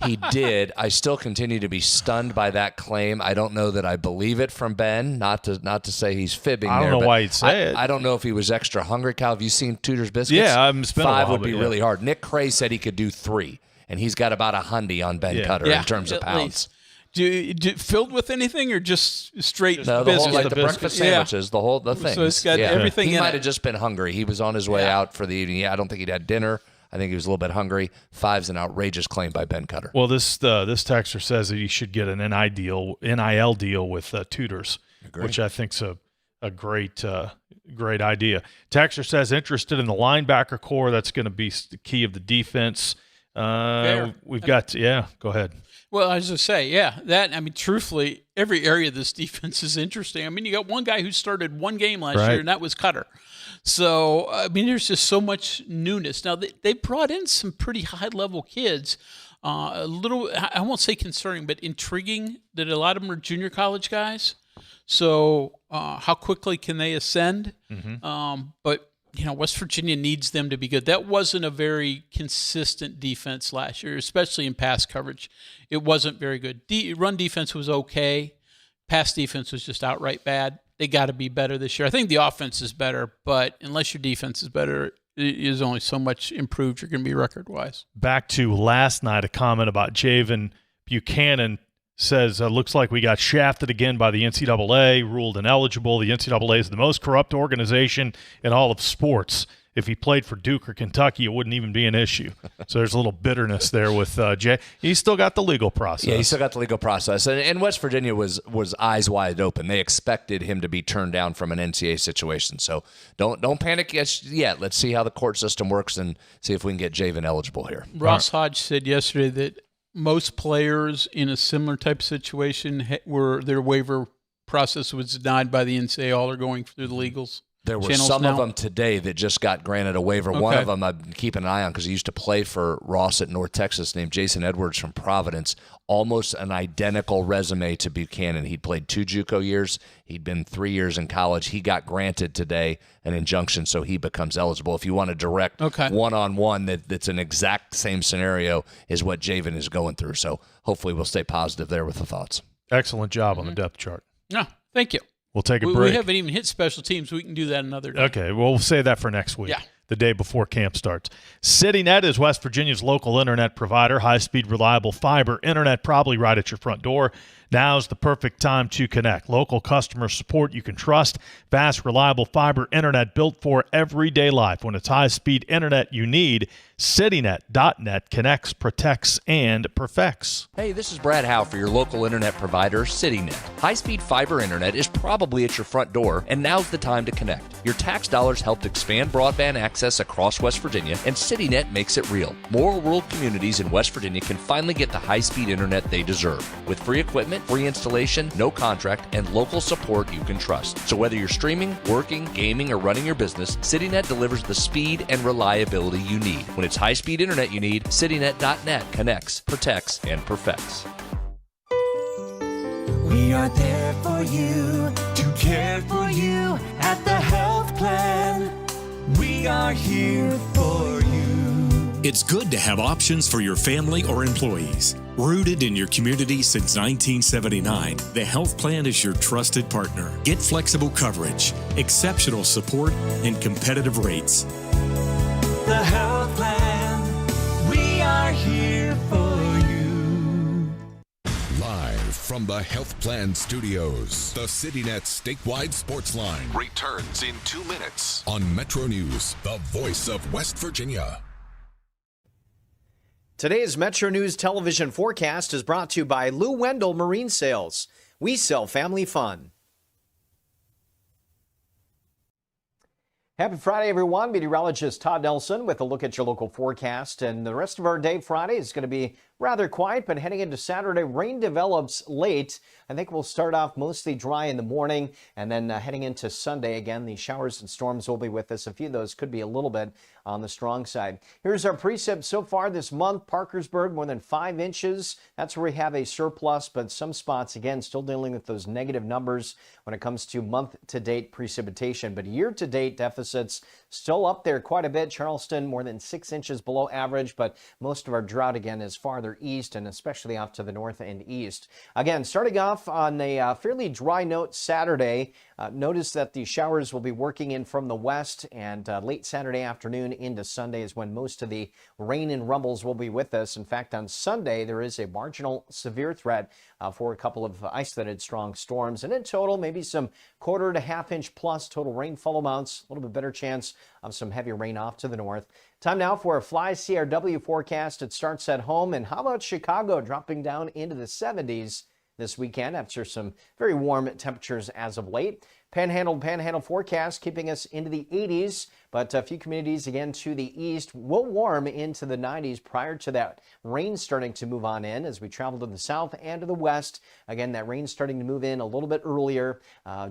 He did. I still continue to be stunned by that claim. I don't know that I believe it from Ben. Not to say he's fibbing.
I don't know why he'd say it.
I don't know if he was extra hungry. Cal, have you seen Tudor's biscuits?
Yeah, it's been
5
a while,
would be
but
really hard. Nick Cray said he could do 3, and he's got about 100 on Ben Cutter in terms of pounds.
Filled with anything or just straight
no, the
biscuits?
whole, like the breakfast sandwiches, the thing.
So it's got everything in it.
He might have just been hungry. He was on his way out for the evening. Yeah, I don't think he'd had dinner. I think he was a little bit hungry. 5's an outrageous claim by Ben Cutter.
Well, this texter says that he should get an NIL deal with Tudors, which I think's a great idea. Texter says interested in the linebacker core. That's going to be the key of the defense. We've got go ahead.
Well, I was going to say, truthfully, every area of this defense is interesting. I mean, you got one guy who started 1 game last year, and that was Cutter. So, there's just so much newness. Now, they brought in some pretty high-level kids. A little, I won't say concerning, but intriguing that a lot of them are junior college guys. So, how quickly can they ascend? But West Virginia needs them to be good. That wasn't a very consistent defense last year, especially in pass coverage. It wasn't very good. Run defense was okay. Pass defense was just outright bad. They got to be better this year. I think the offense is better, but unless your defense is better, it is only so much improved you're going to be record-wise.
Back to last night, a comment about Javen Buchanan says, looks like we got shafted again by the NCAA, ruled ineligible. The NCAA is the most corrupt organization in all of sports. If he played for Duke or Kentucky, it wouldn't even be an issue. So there's a little bitterness there with Jay. He's still got the legal process.
Yeah, he's still got the legal process. And West Virginia was eyes wide open. They expected him to be turned down from an NCAA situation. So don't panic yet. Let's see how the court system works and see if we can get Javen eligible here.
Ross Hodge said yesterday that most players in a similar type of situation where their waiver process was denied by the NCAA, all are going through the legals.
There were some of them today that just got granted a waiver. Okay. One of them I'm keeping an eye on because he used to play for Ross at North Texas, named Jason Edwards from Providence. Almost an identical resume to Buchanan. He'd played 2 JUCO years. He'd been 3 years in college. He got granted today an injunction, so he becomes eligible. If you want a direct one-on-one that's an exact same scenario is what Javen is going through. So hopefully we'll stay positive there with the thoughts.
Excellent job on the depth chart.
No, thank you.
We'll take a break.
We haven't even hit special teams. We can do that another day.
Okay, well, we'll say that for next week, the day before camp starts. CityNet is West Virginia's local internet provider. High-speed, reliable fiber internet probably right at your front door. Now's the perfect time to connect. Local customer support you can trust. Fast, reliable fiber internet built for everyday life. When it's high-speed internet you need, CityNet.net connects, protects, and perfects.
Hey, this is Brad Howe for your local internet provider, CityNet. High-speed fiber internet is probably at your front door, and now's the time to connect. Your tax dollars helped expand broadband access across West Virginia, and CityNet makes it real. More rural communities in West Virginia can finally get the high-speed internet they deserve. With free equipment, free installation, no contract, and local support you can trust. So whether you're streaming, working, gaming, or running your business, CityNet delivers the speed and reliability you need. When it's high-speed internet you need, CityNet.net connects, protects, and perfects.
We are there for you, to care for you at the health plan. We are here for you.
It's good to have options for your family or employees. Rooted in your community since 1979, the health plan is your trusted partner. Get flexible coverage, exceptional support, and competitive rates.
The health plan, we are here for you.
Live from the Health Plan Studios, the CityNet statewide sports line returns in 2 minutes on MetroNews, the voice of West Virginia.
Today's Metro News television forecast is brought to you by Lou Wendell Marine Sales. We sell family fun. Happy Friday, everyone. Meteorologist Todd Nelson with a look at your local forecast. And the rest of our day Friday is going to be rather quiet, but heading into Saturday, rain develops late. I think we'll start off mostly dry in the morning, and then heading into Sunday, again, the showers and storms will be with us. A few of those could be a little bit on the strong side. Here's our precip so far this month. Parkersburg, more than 5 inches. That's where we have a surplus, but some spots, again, still dealing with those negative numbers when it comes to month-to-date precipitation. But year-to-date deficits still up there quite a bit. Charleston, more than 6 inches below average, but most of our drought, again, is farther east and especially off to the north and east. Again, starting off on a fairly dry note Saturday. Notice that the showers will be working in from the west, and late Saturday afternoon into Sunday is when most of the rain and rumbles will be with us. In fact, on Sunday, there is a marginal severe threat for a couple of isolated strong storms. And in total, maybe some 1/4 to 1/2 inch plus total rainfall amounts. A little bit better chance of some heavy rain off to the north. Time now for a Fly CRW forecast. It starts at home. And how about Chicago dropping down into the 70s this weekend after some very warm temperatures as of late? Panhandle forecast keeping us into the 80s, but a few communities again to the east will warm into the 90s prior to that rain starting to move on in as we travel to the south and to the west. Again, that rain starting to move in a little bit earlier,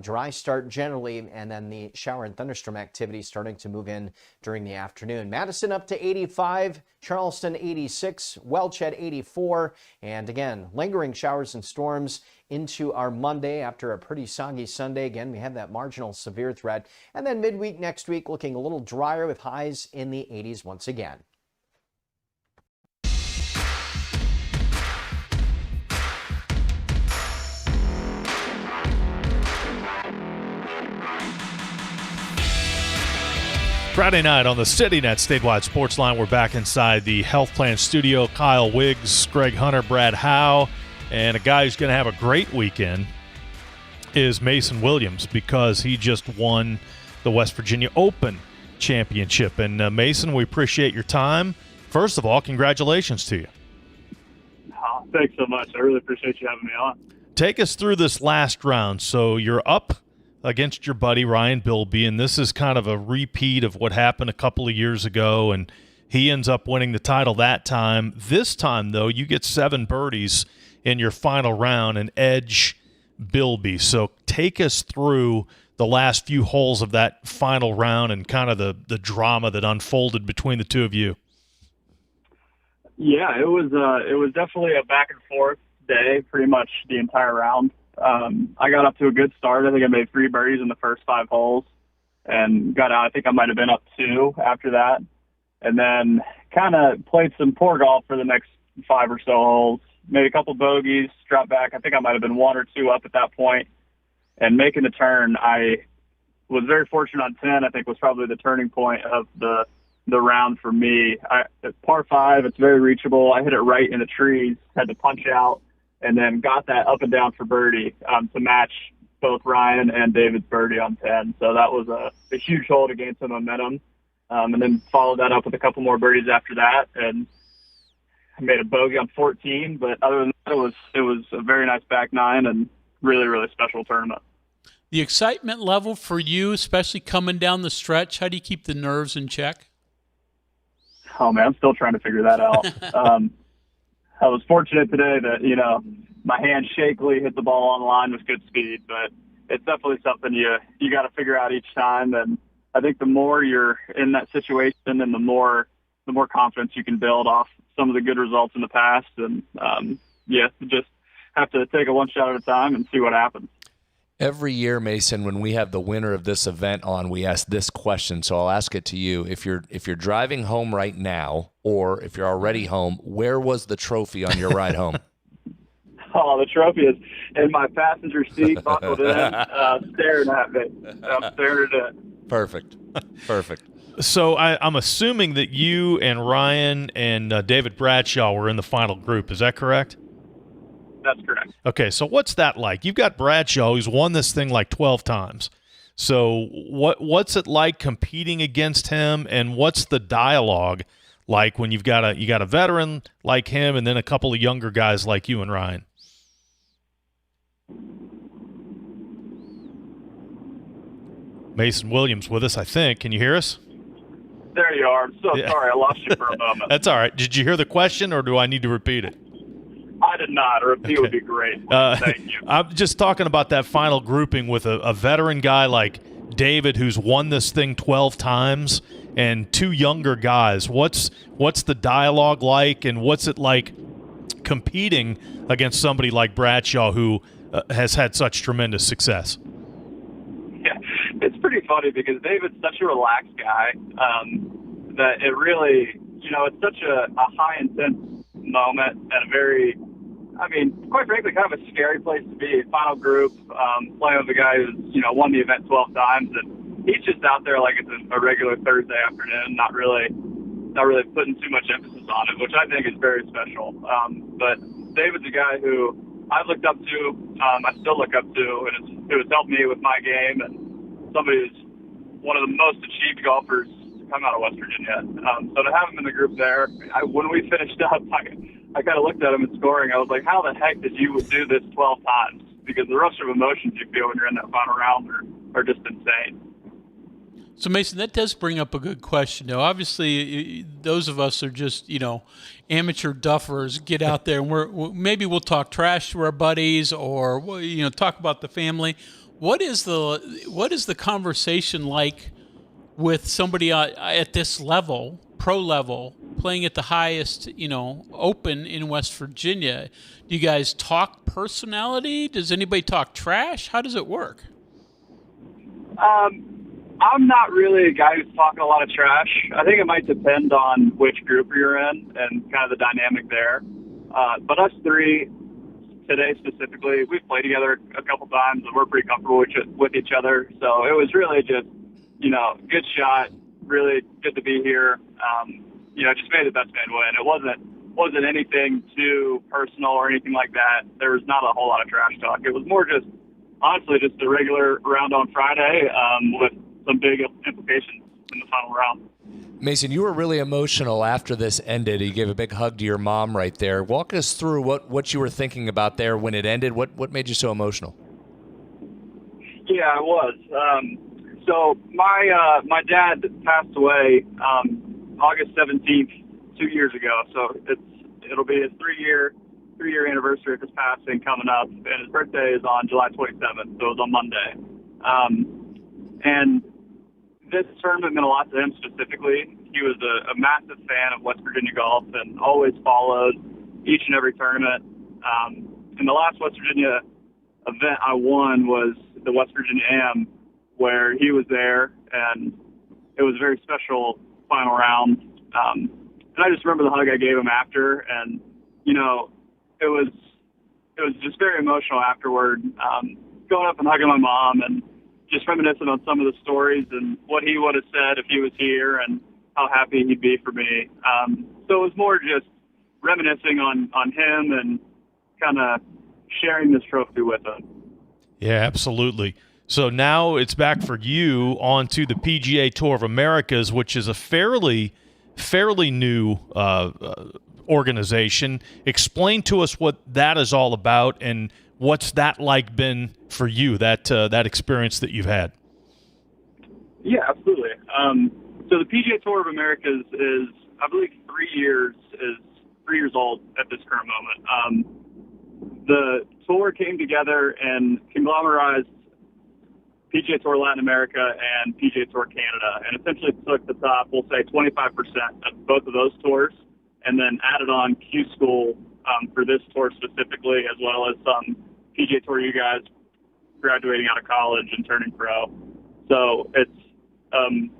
dry start generally, and then the shower and thunderstorm activity starting to move in during the afternoon. Madison up to 85, Charleston 86, Welch at 84, and again, lingering showers and storms into our Monday after a pretty soggy Sunday. Again, we have that marginal severe threat. And then midweek next week looking a little drier with highs in the 80s once again.
Friday night on the CityNet Statewide Sportsline, we're back inside the Health Plan Studio. Kyle Wiggs, Greg Hunter, Brad Howe. And a guy who's going to have a great weekend is Mason Williams because he just won the West Virginia Open Championship. And Mason, we appreciate your time. First of all, congratulations to you.
Oh, thanks so much. I really appreciate you having me on.
Take us through this last round. So you're up against your buddy Ryan Bilby, and this is kind of a repeat of what happened a couple of years ago, and he ends up winning the title that time. This time, though, you get 7 birdies in your final round and edge Bilby. So take us through the last few holes of that final round and kind of the drama that unfolded between the two of you.
Yeah, it was definitely a back and forth day, pretty much the entire round. I got up to a good start. I think I made 3 birdies in the first 5 holes and got out. I think I might have been up 2 after that, and then kind of played some poor golf for the next 5 or so holes. Made a couple bogeys, dropped back. I think I might have been 1 or 2 up at that point. And making the turn, I was very fortunate on 10, I think was probably the turning point of the round for me. At par 5, it's very reachable. I hit it right in the trees, had to punch out, and then got that up and down for birdie to match both Ryan and David's birdie on 10. So that was a huge hole to gain some momentum. And then followed that up with a couple more birdies after that. And I made a bogey on 14, but other than that, it was a very nice back 9 and really, really special tournament.
The excitement level for you, especially coming down the stretch, how do you keep the nerves in check?
Oh, man, I'm still trying to figure that out. I was fortunate today that, my hand shakily hit the ball on the line with good speed, but it's definitely something you got to figure out each time. And I think the more you're in that situation and the more confidence you can build off some of the good results in the past. And, just have to take it one shot at a time and see what happens.
Every year, Mason, when we have the winner of this event on, we ask this question. So I'll ask it to you. If you're driving home right now, or if you're already home, where was the trophy on your ride home?
Oh, the trophy is in my passenger seat, buckled in, staring at me. I'm staring at it.
Perfect.
So I'm assuming that you and Ryan and David Bradshaw were in the final group. Is that correct?
That's correct.
Okay, so what's that like? You've got Bradshaw, who's won this thing like 12 times. So what's it like competing against him, and what's the dialogue like when you got a veteran like him and then a couple of younger guys like you and Ryan? Mason Williams with us, I think. Can you hear us?
There you are. I'm so sorry. I lost you for a moment.
That's all right. Did you hear the question, or do I need to repeat it?
I did not. A repeat would be great. Thank you.
I'm just talking about that final grouping with a veteran guy like David, who's won this thing 12 times, and two younger guys. What's the dialogue like, and what's it like competing against somebody like Bradshaw, who has had such tremendous success?
Yeah, it's pretty funny because David's such a relaxed guy that it really, it's such a high intense moment and a very, quite frankly, kind of a scary place to be. Final group, playing with a guy who's, won the event 12 times, and he's just out there like it's a regular Thursday afternoon, not really putting too much emphasis on it, which I think is very special. But David's a guy who I've looked up to, I still look up to, and who has helped me with my game, and somebody who's one of the most achieved golfers to come out of West Virginia. So to have him in the group there, when we finished up, I kind of looked at him in scoring. I was like, how the heck did you do this 12 times? Because the rush of emotions you feel when you're in that final round are just insane.
So, Mason, that does bring up a good question. Now, obviously, those of us are just, amateur duffers, get out there, and maybe we'll talk trash to our buddies or, talk about the family. What is the conversation like with somebody at this level, pro level, playing at the highest, open in West Virginia? Do you guys talk personality? Does anybody talk trash? How does it work?
I'm not really a guy who's talking a lot of trash. I think it might depend on which group you're in and kind of the dynamic there. But us three today specifically, we've played together a couple times and we're pretty comfortable with each other. So it was really just, good shot, really good to be here. Just made the best man win. It wasn't anything too personal or anything like that. There was not a whole lot of trash talk. It was more just, honestly, just a regular round on Friday with some big implications in the final round.
Mason, you were really emotional after this ended. You gave a big hug to your mom right there. Walk us through what you were thinking about there when it ended. What made you so emotional?
Yeah, I was. So my dad passed away August 17th, 2 years ago. So it'll be his three-year anniversary of his passing coming up, and his birthday is on July 27th, so it was on Monday. And this tournament meant a lot to him specifically. He was a massive fan of West Virginia golf and always followed each and every tournament. And the last West Virginia event I won was the West Virginia Am, where he was there, and it was a very special final round. And I just remember the hug I gave him after, and it was just very emotional afterward. Going up and hugging my mom and just reminiscing on some of the stories and what he would have said if he was here and how happy he'd be for me. So it was more just reminiscing on him and kind of sharing this trophy with him.
Yeah, absolutely. So now it's back for you onto the PGA Tour of Americas, which is a fairly new organization. Explain to us what that is all about and what's that like been for you, that experience that you've had?
Yeah, absolutely. So the PGA Tour of Americas is, I believe, 3 years old at this current moment. The tour came together and conglomerized PGA Tour Latin America and PGA Tour Canada, and essentially took the top, we'll say 25% of both of those tours, and then added on Q School for this tour specifically, as well as some PGA Tour U guys graduating out of college and turning pro. So it's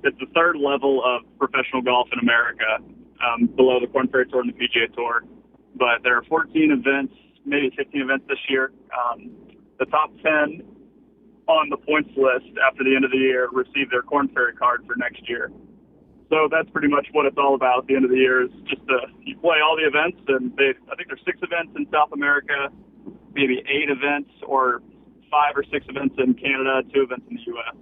the third level of professional golf in America, below the Korn Ferry Tour and the PGA Tour. But there are 14 events, maybe 15 events this year. The top 10 on the points list after the end of the year receive their Korn Ferry card for next year. So that's pretty much what it's all about at the end of the year, is just you play all the events, and I think there's 6 events in South America, maybe 8 events or 5 or 6 events in Canada, 2 events in the U.S.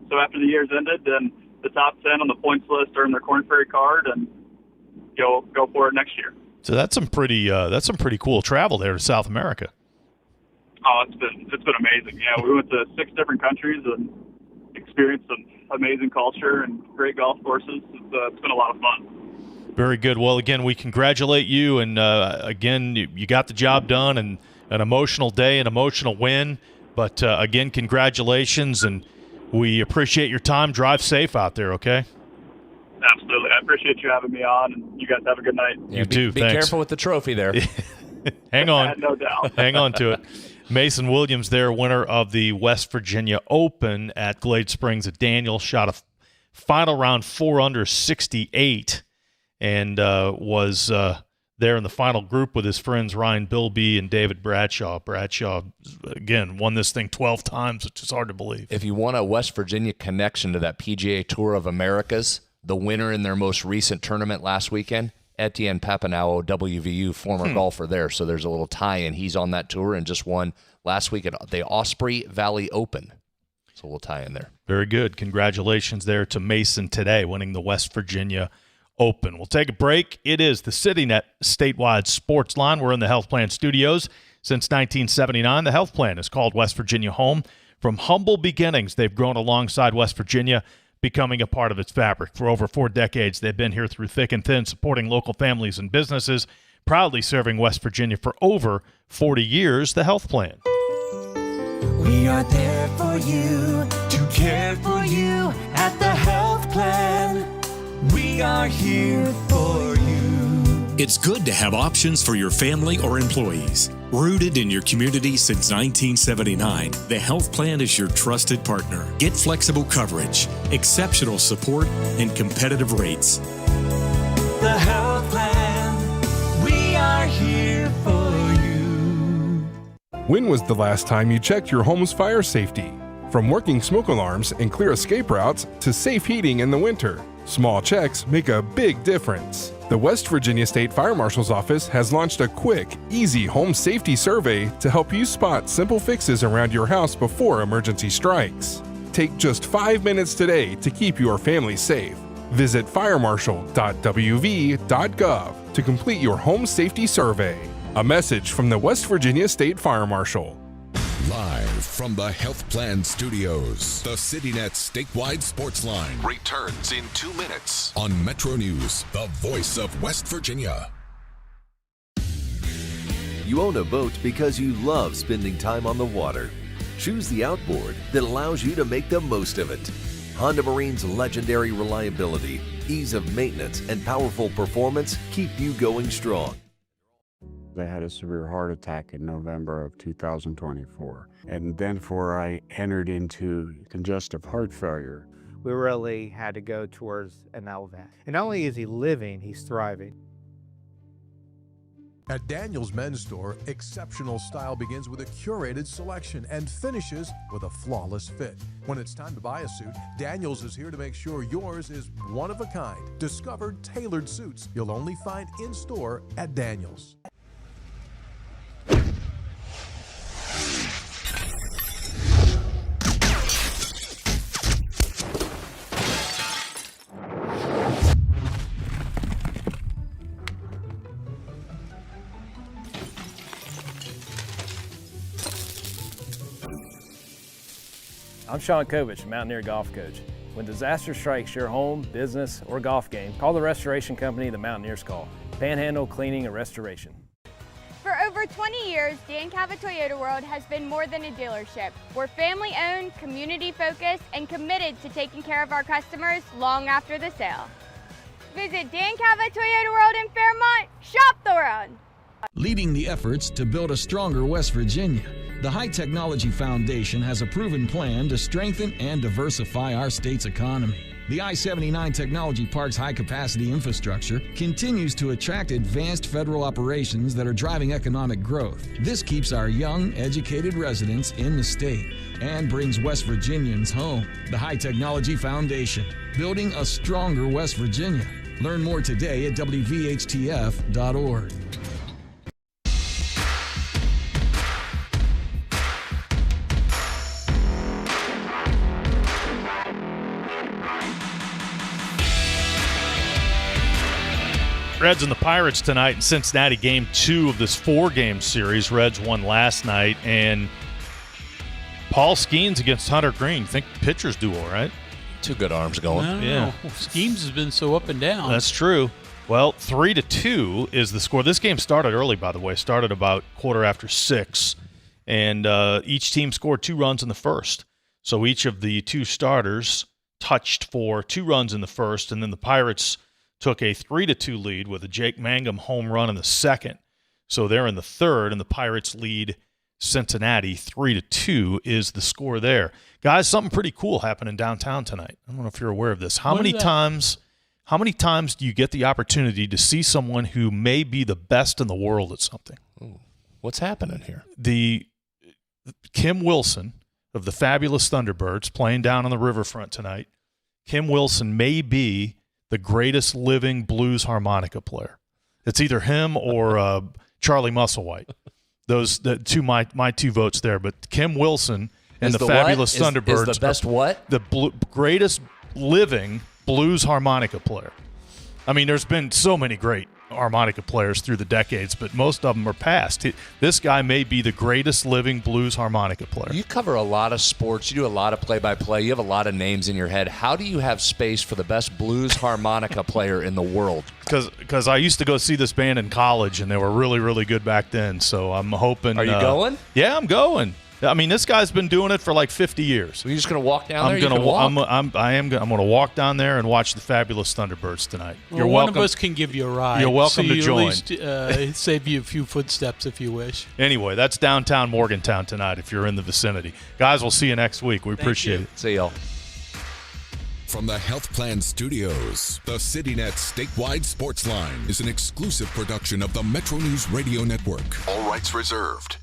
So after the year's ended, then the top 10 on the points list earn their Korn Ferry card and go for it next year.
So that's some pretty cool travel there to South America.
Oh, it's been amazing. Yeah, we went to 6 different countries and experienced some amazing culture and great golf courses. It's been a lot of fun.
Very good. Well, again, we congratulate you, and again, you got the job done, and an emotional day, an emotional win. But again, congratulations, and we appreciate your time. Drive safe out there, okay?
Absolutely. I appreciate you having me on, and you guys have a good night.
You too.
Be
Thanks.
careful with the trophy there.
Hang on.
No doubt.
Hang on to it. Mason Williams there, winner of the West Virginia Open at Glade Springs at Daniels, shot a final round 4 under 68, and was there in the final group with his friends Ryan Bilby and David Bradshaw. Bradshaw, again, won this thing 12 times, which is hard to believe.
If you want a West Virginia connection to that PGA Tour of Americas, the winner in their most recent tournament last weekend, Etienne Papineau, WVU, former golfer there. So there's a little tie-in. He's on that tour and just won last week at the Osprey Valley Open. So we'll tie in there.
Very good. Congratulations there to Mason today, winning the West Virginia Open. We'll take a break. It is the CityNet statewide sports line. We're in the Health Plan studios. Since 1979, the Health Plan has called West Virginia home. From humble beginnings, they've grown alongside West Virginia, becoming a part of its fabric. For over 4 decades, they've been here through thick and thin, supporting local families and businesses, proudly serving West Virginia for over 40 years. The Health Plan.
We are there for you, to care for you at the Health Plan. We are here for you.
It's good to have options for your family or employees. Rooted in your community since 1979, the Health Plan is your trusted partner. Get flexible coverage, exceptional support, and competitive rates.
The Health Plan, we are here for you.
When was the last time you checked your home's fire safety? From working smoke alarms and clear escape routes to safe heating in the winter, small checks make a big difference. The West Virginia State Fire Marshal's Office has launched a quick, easy home safety survey to help you spot simple fixes around your house before emergency strikes. Take just 5 minutes today to keep your family safe. Visit firemarshal.wv.gov to complete your home safety survey. A message from the West Virginia State Fire Marshal.
Live from the Health Plan Studios, the CityNet statewide sports line returns in 2 minutes on MetroNews, the voice of West Virginia.
You own a boat because you love spending time on the water. Choose the outboard that allows you to make the most of it. Honda Marine's legendary reliability, ease of maintenance, and powerful performance keep you going strong.
I had a severe heart attack in November of 2024. And then I entered into congestive heart failure.
We really had to go towards an LVAD. And not only is he living, he's thriving.
At Daniels Men's Store, exceptional style begins with a curated selection and finishes with a flawless fit. When it's time to buy a suit, Daniels is here to make sure yours is one of a kind. Discover tailored suits you'll only find in store at Daniels.
I'm Sean Kovich, Mountaineer Golf Coach. When disaster strikes your home, business, or golf game, call the restoration company the Mountaineers call. Panhandle Cleaning and Restoration.
For over 20 years, Dan Cava Toyota World has been more than a dealership. We're family-owned, community-focused, and committed to taking care of our customers long after the sale. Visit Dan Cava Toyota World in Fairmont. Shop the world.
Leading the efforts to build a stronger West Virginia, the High Technology Foundation has a proven plan to strengthen and diversify our state's economy. The I-79 Technology Park's high-capacity infrastructure continues to attract advanced federal operations that are driving economic growth. This keeps our young, educated residents in the state and brings West Virginians home. The High Technology Foundation, building a stronger West Virginia. Learn more today at WVHTF.org.
Reds and the Pirates tonight in Cincinnati, game 2 of this 4-game series. Reds won last night, and Paul Skeens against Hunter Green. Think pitchers do all right.
Two good arms going.
I don't know. Schemes has been so up and down.
That's true. Well, 3-2 is the score. This game started early, by the way. Started about 6:15, and each team scored 2 runs in the first. So each of the 2 starters touched for 2 runs in the first, and then the Pirates took a 3-2 lead with a Jake Mangum home run in the second. So they're in the third, and the Pirates lead Cincinnati 3-2 is the score there. Guys, something pretty cool happened in downtown tonight. I don't know if you're aware of this. How many times do you get the opportunity to see someone who may be the best in the world at something?
Ooh, what's happening here?
The Kim Wilson of the fabulous Thunderbirds playing down on the riverfront tonight. Kim Wilson may be the greatest living blues harmonica player. It's either him or Charlie Musselwhite. Those my 2 votes there. But Kim Wilson and the fabulous Thunderbirds
is the best what?
The greatest living blues harmonica player. I mean, there's been so many great harmonica players through the decades, but most of them are past. This guy may be the greatest living blues harmonica player.
You cover a lot of sports. You do a lot of play-by-play. You have a lot of names in your head. How do you have space for the best blues harmonica player in the world?
Because I used to go see this band in college, and they were really, really good back then. So I'm hoping.
Are you going?
Yeah, I'm going. I mean, this guy's been doing it for like 50 years.
Are you just going to walk down there?
I'm going to walk down there and watch the fabulous Thunderbirds tonight.
Well,
You're welcome.
One of us can give you a ride.
You're welcome to join.
At least, save you a few footsteps if you wish.
Anyway, that's downtown Morgantown tonight if you're in the vicinity. Guys, we'll see you next week. We appreciate it.
See y'all.
From the Health Plan Studios, the CityNet statewide sports line is an exclusive production of the MetroNews Radio Network. All rights reserved.